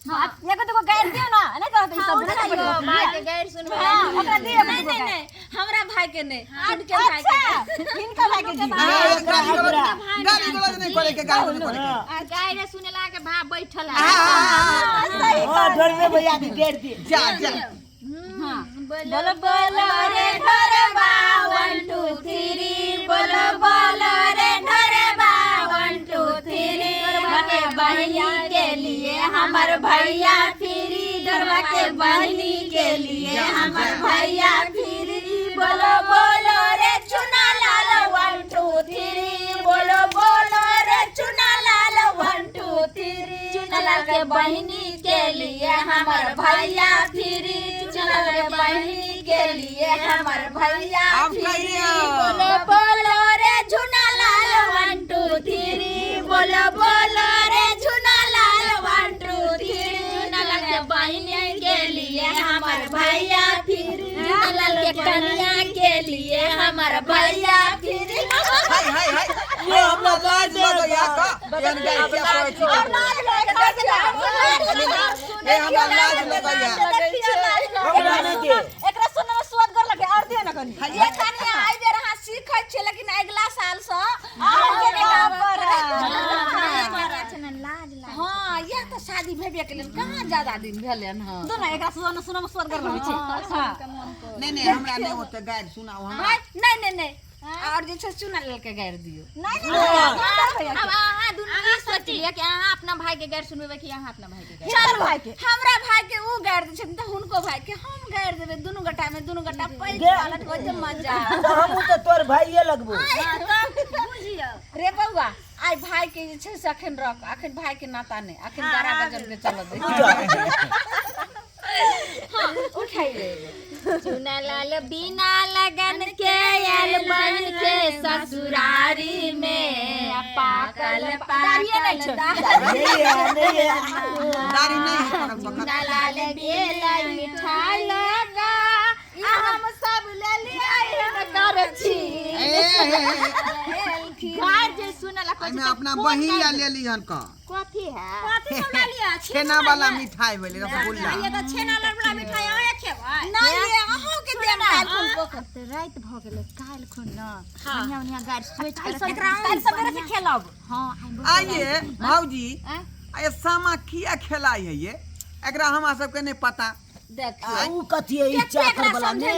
हां एगो तो गाइड दियो ना नहीं तो ई सब ना भाई के गाइड सुनबे ओकरा दियो नहीं हमरा भाई के नहीं आठ के भाई के इनका भाई के गाली गलत नहीं करे के गाली नहीं करे गाइड सुनेला के भा बैठल है हां डर में भैया की डेढ़ दी जा जा बोलो बोलो रे ढोरबा 1 2 3 बोलो बोलो रे ढोरबा 1 2 3 ढोरबा के बहनी के लिए हमर भैया फिरी ढोरबा के बहनी के लिए हमर भैया फिरी बोलो बोलो रे चुना लाल 1 2 3 बोलो बोलो रे चुना लाल 1 2 3 चुना लाल के बहनी के लिए हमर भैया फिरी चुना लाल के बहनी के लिए हमर भैया फिरी बोलो बोलो रे चुना लाल 1 2 3 बोलो बोलो रे चुना लाल 1 2 3 चुना लाल के बहनी के लिए हमर भैया फिरी चुना लाल के कन्या के लिए हमर भैया फिरी हाय हाय हाय ये हमरा लाज लगया का एन गाय क्या कहै छी ए हमरा लाज लगया हमरा नहीं दे एकरा सुनने में स्वाद कर लगे और दियो ना कनी ये कन्या आई बेर हां सीखै छै लेकिन अगला साल से आगे काम कर हां ये तो शादी भेबे के लेल कहां ज्यादा दिन भेलन हां दो ना एकरा सुनने में स्वाद कर लगे छै हां नहीं नहीं हमरा नहीं ओते गाइड सुनाओ हमरा नहीं नहीं नहीं और जे छै चुना लेके गाड़ दियो नहीं अब अहाँ दुनू ई सोच लिया कि अहाँ अपना भाई के गाड़ सुनबे कि अहाँ अपना भाई के गाड़ चल भाई के हमरा भाई के ऊ गाड़ दे छन त हुनको भाई के हम गाड़ देबे दुनू गटा में दुनू गटा पैल वाला को जे मजा तो हम तो तोर भाईए लगबो बुझियो रे बउआ आई भाई के जे छै से अखन रख अखन भाई के नाता नहीं अखन 11 बजे के चल दे उठाई ले चुना लाल बिना लगन के आयल बहन के ससुरारी में पाकल पाकल नहीं है दाढ़ी नहीं है चुना लाल बेला मिठाई लगा हम सब ले लिया कर छी भाई जे सुनला मैं अपना बहिया ले लिहन का कथी है कथी सब ले लिया छेना वाला मिठाई भेले रसगुल्ला ये तो छेना वाला मिठाई आए खेबै नहीं ये अहू के देम काल खुन रात भ गेले काल खुन न बढ़िया बढ़िया गाड़ी सोच कर संक्रांति सवेरे से खेलब हां आइए भौजी आये सामा किया खेलाई है ये एकरा हमरा सबके नहीं पता देखियो ऊ कथी है ई चाकर वाला ने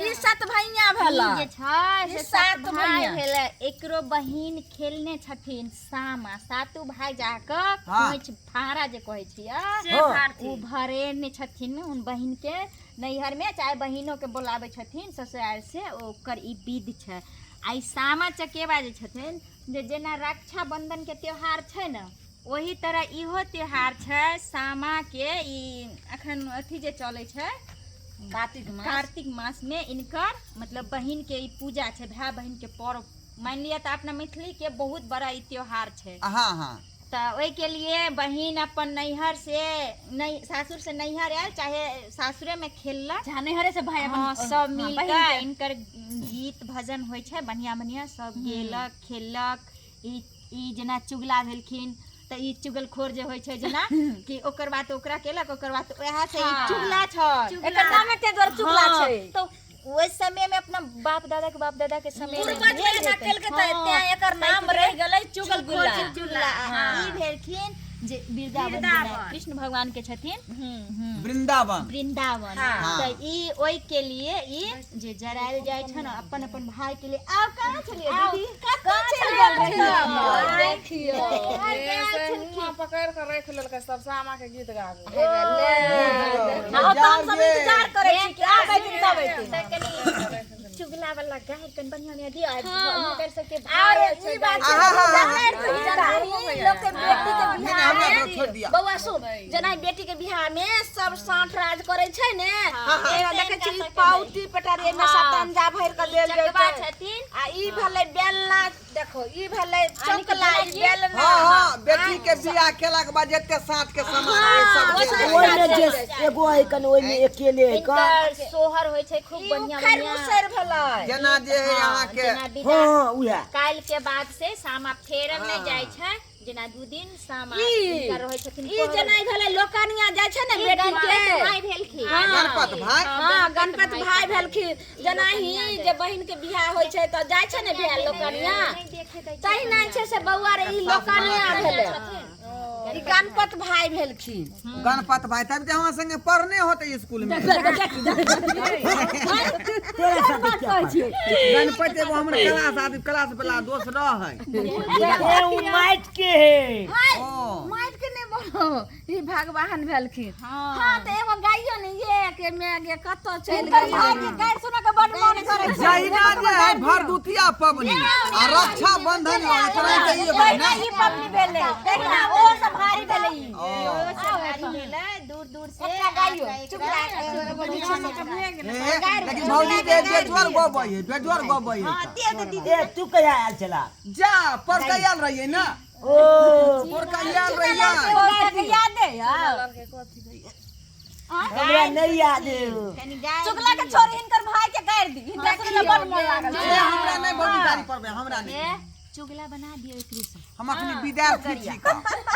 ई सात भैया भेला जे छै से सात भाई भाई भेले एकरो बहिन खेलने छथिन सामा सातू भाई जाके हाँ। खोइछ फाड़ा जे कहै छियै हाँ। उ भरेने छथिन उन बहिन के नैहर में चाहे बहिनो के बुलावे छथिन ससुराल से ओकर ई विध छै आई सामा चकेबा जे छथिन जे जेना रक्षा बंधन के त्योहार छै न वही तरह इहो त्योहार छै सामा के ई अखन अथी जे चलै छै कार्तिक मास में इनकर मतलब बहिन के ई पूजा छै भाई बहिन के पर्व मान लिया तो अपना मैथिली के बहुत बड़ा ई त्योहार छै हाँ हाँ तो ओई के लिए बहिन अपन नैहर से सासुर से नैहर आयल चाहे सासुरे में खेललक नैहरे से भाई हाँ, सब मिलकर इनकर गीत भजन होइ छै बढ़िया बढ़िया सब गेलक खेललक ई जेना चुगला भेलखिन त ई चुगलखोर जे होइ छै जेना कि ओकर बात ओकरा केलक ओकर बात वएह से ई चुगला छै एकर नाम ते द्वारा चुगला छै तो ओइ समय में अपना बाप दादा के समय में खेल के ते एकर नाम रह गेलै चुगलखोर चुगला ई भेलखिन जे वृंदावन कृष्ण भगवान के छथिन वृंदावन तो ई ओई के लिए ई जे जरायल जाय छ न अपन अपन भाई के लिए आब कहां छलिए दीदी कहां चल गेल रही देखियो पकड़ कर रख लेलकै सब सामा के गीत गाबै हम सब इंतजार करे छी कि आबै दिन तब चुगला वाला गाय कन बढ़िया ने दिया कर सके और ई बात लोग के बेटी के बियाह बउआ सुन जेना बेटी के बियाह में सब साठ राज करे छै ने एरा देखे छी पाउती पटारे में सतंजा भर के देल जाय छथिन आ ई भले बेलना देखो ई भले चकला ई बेलना हाँ बेटी के बियाह केला के बाद जते साथ के सामान सब ओइ में जे एगो है कन ओइ में अकेले है का सोहर होय छै खूब बढ़िया बढ़िया जेना जे है यहाँ के हां उहा काल के बाद से सामा फेरन में जाय छै जेना 2 दिन सामा ई इनका रहै छथिन ई जेना भेलै लोकनिया जाइ छै ने बेटी के भाई भेलखिन गणपत भाई हाँ गणपत भाई भेलखिन जेना ही जे बहिन के बियाह होइ छै त जाइ छै ने बियाह लोकनिया तही नहीं छै से बौआ रे ई लोकनिया भेलै ई गणपत भाई भेलखिन गणपत भाई तब जे हमरा संगे पढ़ने होते स्कूल में तेरा साथ क्या बात? गणपत एगो हमर क्लास वाला दोस्त रहे ये उमाइट के है ओ माइट के नहीं बोलो ई भगवान भेलखिन हां त एगो गाइयो ने ये के में कत्तो चल गई भाई के गाइड सुन के बड़ मन करे छै जहिना जे है भरदुतिया पबनी आ रक्षा बंधन एकरा कहिए बहिना ई पबनी भेले देखना ओ सब भारी भेले ई दूर दूर से एकरा गाइयो चुकला लेकिन भौजी के बेजोर गबै है बेजोर गबै है ए तू कहिया आयल छला जा पर कहियाल रहिए ना ओ पर कहियाल रहिए याद है यार हमरा नहीं याद है चुकला के छोरी हिनकर भाई के गाड़ दी हिनका के बड़ मन लागल हमरा नहीं भौजी गाड़ी पर हमरा नहीं चुगला बना दियो एकरी से हम अखनी विद्यार्थी छी का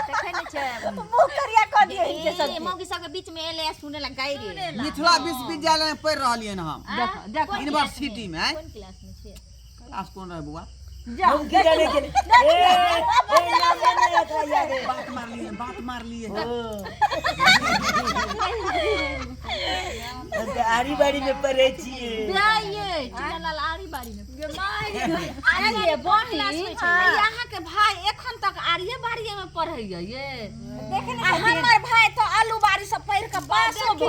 देखै नै छै मुंह करिया क दिए इनके सब मौगी सब के बीच में एले सुने ला गाय रे मिथिला विश्वविद्यालय में पढ़ रहलिए हम देखो यूनिवर्सिटी में कोन क्लास में छै क्लास कौन रहे बुआ हम की जाने के ए नाम नहीं आता याद है बात मार लिए आरी बाड़ी में पढ़े छिए ये चुगला आरी बाड़ी में अरे बहिन यहाँ के भाई एखन तक आर्य बाड़ी में पढ़ै ये देखने हमर भाई तो आलू बाड़ी से पढ़ के पासो भ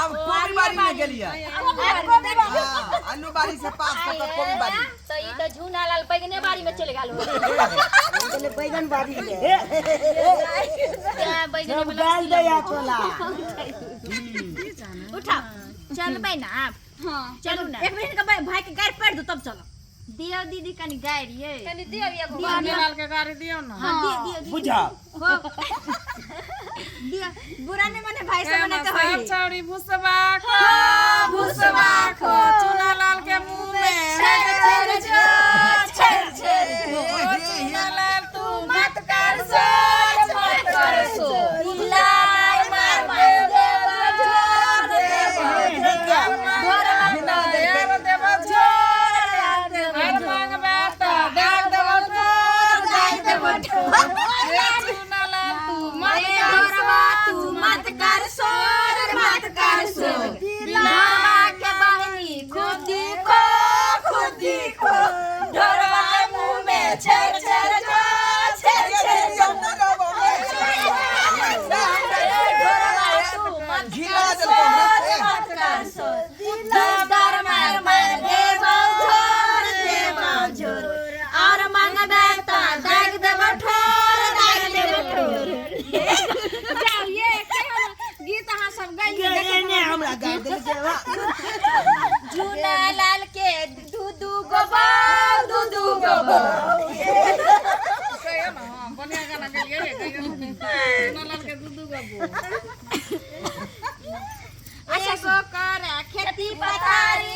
अब कोबी बाड़ी में गेलिए आलू बाड़ी से पास कर कोबी बाड़ी तो ई तो झूना लाल पैगने बाड़ी में चले गेल पहले बैगन बाड़ी में क्या बैगने सब में डाल दे या तोला उठा चलबै ना आप हां चलू ना एक दिन के भाई के गाड़ पड़ दो तब चलो दियो दीदी कनी गाय रे कनी दियो एगो लाल के गाड़ी दियो ना हां दियो बुझा दियो बुरा नहीं माने भाई से मने तो है छौड़ी भुसबा खो चुना लाल के मुंह में छेड़ चुना लाल तू मत कर सो लाई मार दे तू मत कर सोर मत कर सोर लामा के बहनी खुद देखो ढोरवा मुंह में छेड़ और मंगबे तो दाग देबो ठोर ये गीत अहाँ सब गाइए ने हमरा गा दे झूला लाल के दूधू गोबा कहियो ना हां बढ़िया गाना गेलिए कहियो चुना लाल के दूधू गबो एगो कर खेती पथारी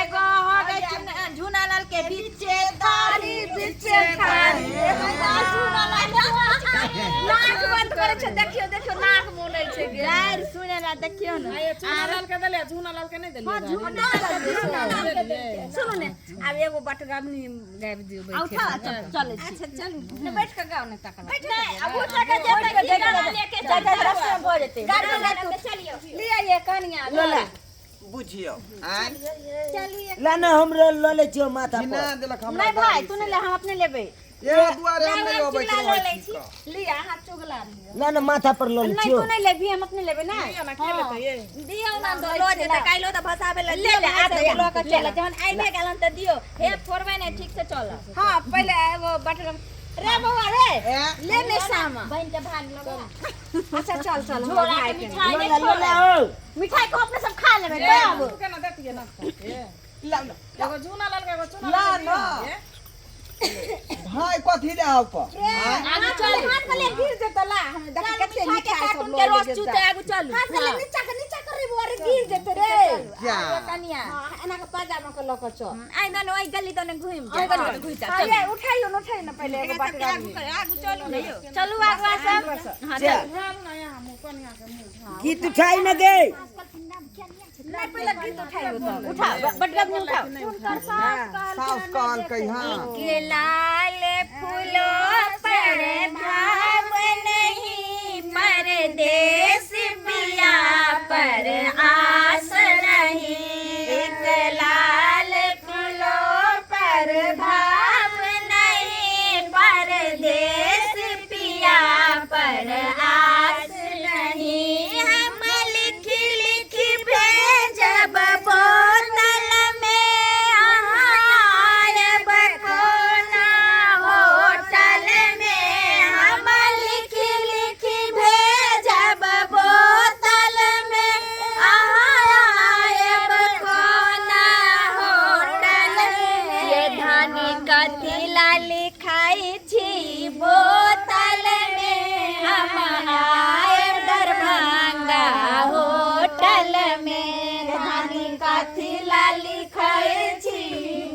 एगो हो गई झूला लाल के बीचे तारी नाक बंद करे छै देखियो नाक मुनै छै गाय सुने ला देखियो ना ये चुना लाल के देले झुना लाल के नहीं देले सुनो ने अब एगो बटगामनी गाबि दियो बैठ चल अच्छा चल बैठ के गाओ ने तकर बैठ अब उठा के लेके रास्ते में भ जेते गाड़ी चलियो लिया ये कनिया लोला बुझियो आय चलिए ला ना हमरे लले छियो माथा बिना पर देलक हमरा नहीं भाई तूने ले हम अपने लेबे ये दुआरे हम नहीं अबै छै लिया हाथ चुगला ला ना माथा पर लले नहीं छियो तू नहीं लेबी हम अपने लेबे ना ना खेले तो ये दियो ना लो जे त काइलो त भसाबे ले ले आ त लो के चल जहन आइबे गेलन त दियो हे फोरबे ने ठीक से चल हां पहले एगो बटन रे बउआ रे ले ले सामा बहन के भाग लगा अच्छा चल हो भाई के लोला लोला ओ मिठाई को अपने सब खा लेबे तब तू के ना देतिए ना ला एगो झुना लाल के एगो चुना ला ना भाई कथी ले आउ पर आगे चल हाथ में ले गिर जे तला हम देख कते मिठाई सब लो ले रस चूते आगू चल हाथ से नीचा कर रे बुआ रे गिर देते रे जा कनिया एना के पाजामा के लक चल आई दन ओई गली दन घुम जा अरे उठाइयो न उठाइ न पहिले एगो बात आगू चलू न यो चलू आगवा सब हां जा गीत उठाई न दे नहीं पहिले गीत उठाइयो त उठा बटगा में उठा साउस कहल कही हां के लाल फूलों पर भाव नहीं परदेश पिया पर आस नहीं एक लाल फूलों पर भाव नहीं परदेश पिया पर आस नहीं हम लिख लिख भेजब बोतल में आयब खोना होटल में हम लिख लिख भेजब बोतल में आयब खोना होटल में ये धानी कथिला लिखाई छी बोतल में हम आयब दरभंगा होटल में धानी कथिला लिखाई छी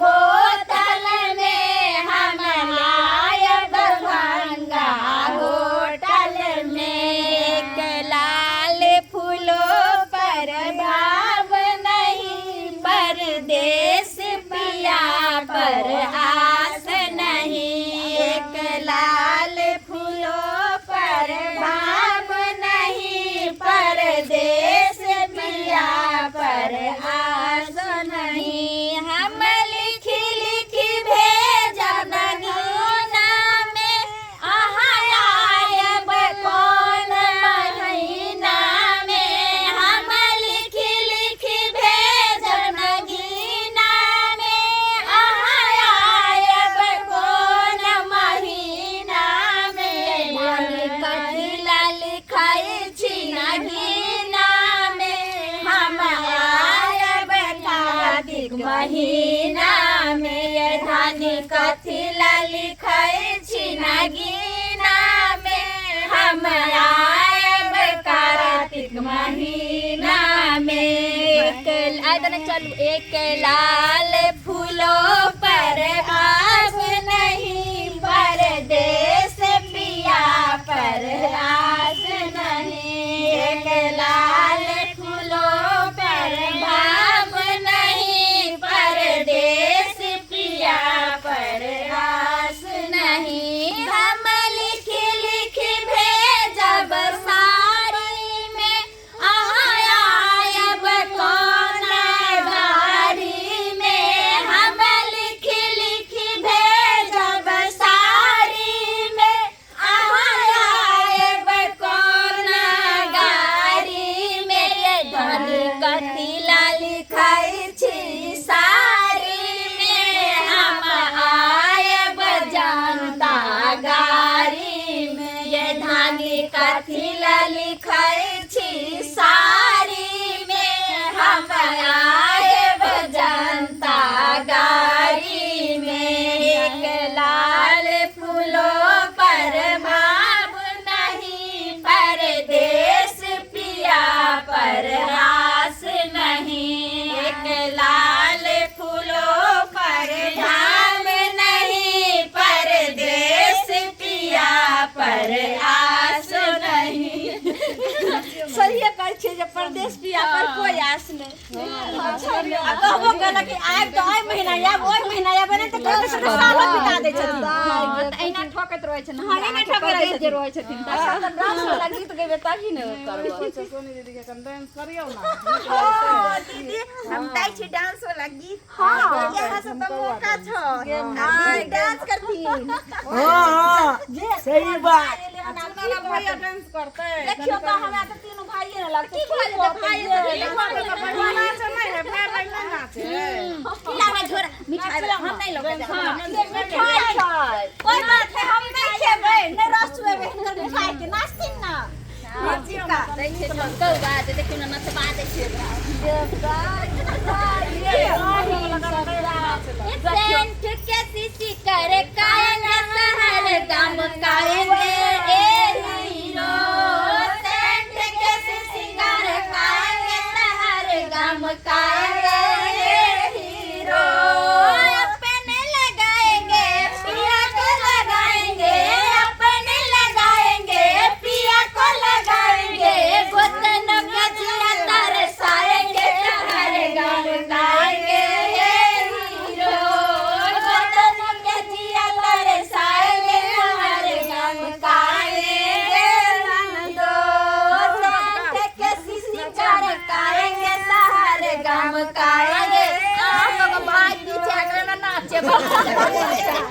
बोतल में हम आयब दरभंगा होटल में एक लाल फूलों पर भाव नहीं परदेश पिया पर आस नहीं एक लाल फूलों पर भाव नहीं परदेश पिया पर आस नहीं हम लिख लिख भेजब गीना में आयब कौन महीना में हम लिख लिख भेजब गीना में आयब कौन महीना में मन कथिला लिखाई छी गीना में हम आयब कार्तिक महीना में ये धानी कथिला लिखाई छी गीना में हम आयब कार्तिक महीना में एक चलू एक लाल फूलों पर भाव नहीं परदेश पिया पर आस नहीं एक लाल फूलों पर भाव नहीं परदेश पिया पर आस नहीं हम लिख लिख भेजब सारी में आयब कौन गाड़ी में हम लिख लिख भेजब सारी में आयब कौन गाड़ी में ये धनी कथिला लिखाई छी सारी में हम आयब जनता गाड़ी में ये धानी कथिला लिखाई छी सारी में हम आयब जनता गाड़ी में एक लाल फूलों पर भाव नहीं परदेश पिया पर आस नहीं एक लाल फूलों पर भाव नहीं परदेश पिया पर आस नहीं सही कर छे जे परदेश पिया पर कोई आस नहीं आ कहबो कहला कि आब तो आइ महीना आब ओइ महीना आब नहीं तो कहबो से साल बिता दे छथिन एना ठोकत रहै छै हां एना ठोकत रहै जे रहै छथिन त डांस वाला गीत गेबे तभी न करबो सोनी दीदी के कन डांस करियो ना दीदी हम ताई छी डांस वाला गीत हां यहाँ से तो मौका छ आई डांस करती हां हां सही बात नाला भैया डांस करते देखियो तो हमरा तो तीनों भाई न लगते की कहले तो भाई बढ़िया से नहीं है पैर नहीं नाचे खिला में झोरा मिठाई हम नहीं लोगे मिठाई खाय कोई बात है हम नहीं खेबै नहीं रस छुएबै हिनकर मिठाई के नास्तिन ना का दै छै कौ बात देखियो न नचबा दै छै सेंट के सीसी कर काएंगे शहर दम काएंगे ए हीरो सेंट के सीसी कर काएंगे शहर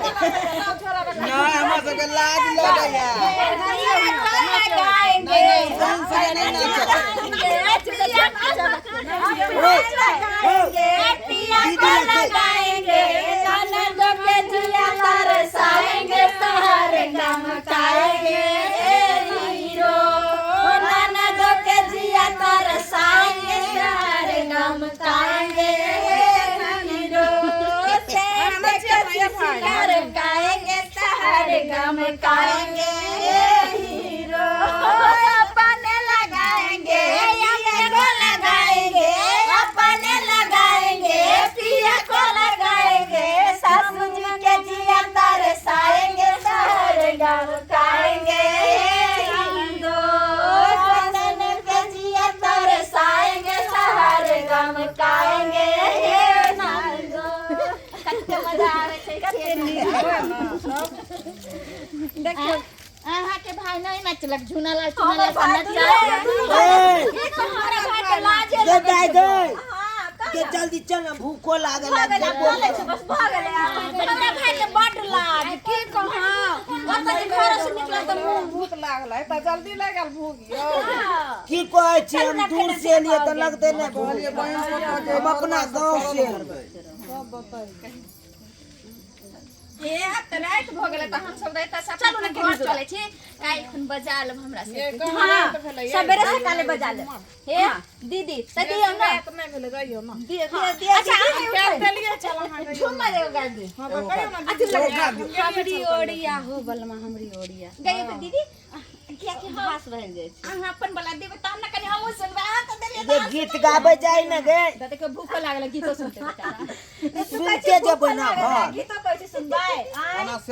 ना हमरा सबके लाज लगैया लगाएंगे संसार नहीं नाचत पिया को लगाएंगे ननद के जिया तरसाएंगे शहर गमकाएंगे हीरो ननद के जिया तरसाएंगे शहर गमकाएंगे हीरो शहर गाएंगे शहर गमकाएंगे हीरो अपने लगाएंगे अपने लगाएंगे पिया को लगाएंगे सासू जी के जिया तरसाएंगे शहर गमकाएंगे हीरो सजन के जिया तरसाएंगे शहर गमकाएंगे हीरो कते मजा आवे छै कते नीक देखियो अहाँ के भाई नहीं नचलक झुनला हमर भाई हमारा भाई के लाजे दे दे दे हां के जल्दी चल ना भूखो लागल बोले छै बस भागले हमरा भाई के बड लाज की कहां ओतऽ जे घर से निकलल त मुंह भूख लागल है त जल्दी लागल भूख यो की कहै छी हम दूर से एलिए त लगते ने बोलिए बहन हम अपना गांव से सब बताई ए त रात भ गेलै त हम सब रहता सब चलू ने घर चलै छी आइ खन बजा लेब हमरा से हां सबेरे से काले बजा ले हे दीदी त दियो ना नहीं भेले गइयो ना दियो अच्छा क्या देलिए चल हां झुमा देओ गा दे हां बताइयो ना हमरी ओड़िया हो बलमा हमरी ओड़िया गई त दीदी किया कि हास बन जाय छै अहाँ अपन बला देबै त हम न कनी हमहु सुनबै अहाँ त देलिए जे गीत गाबै जाय न गे त देखो भूख लागल गीतो सुनते बेचारा सुनते जे बना घर गीतो कहै छै सुनबै खाना से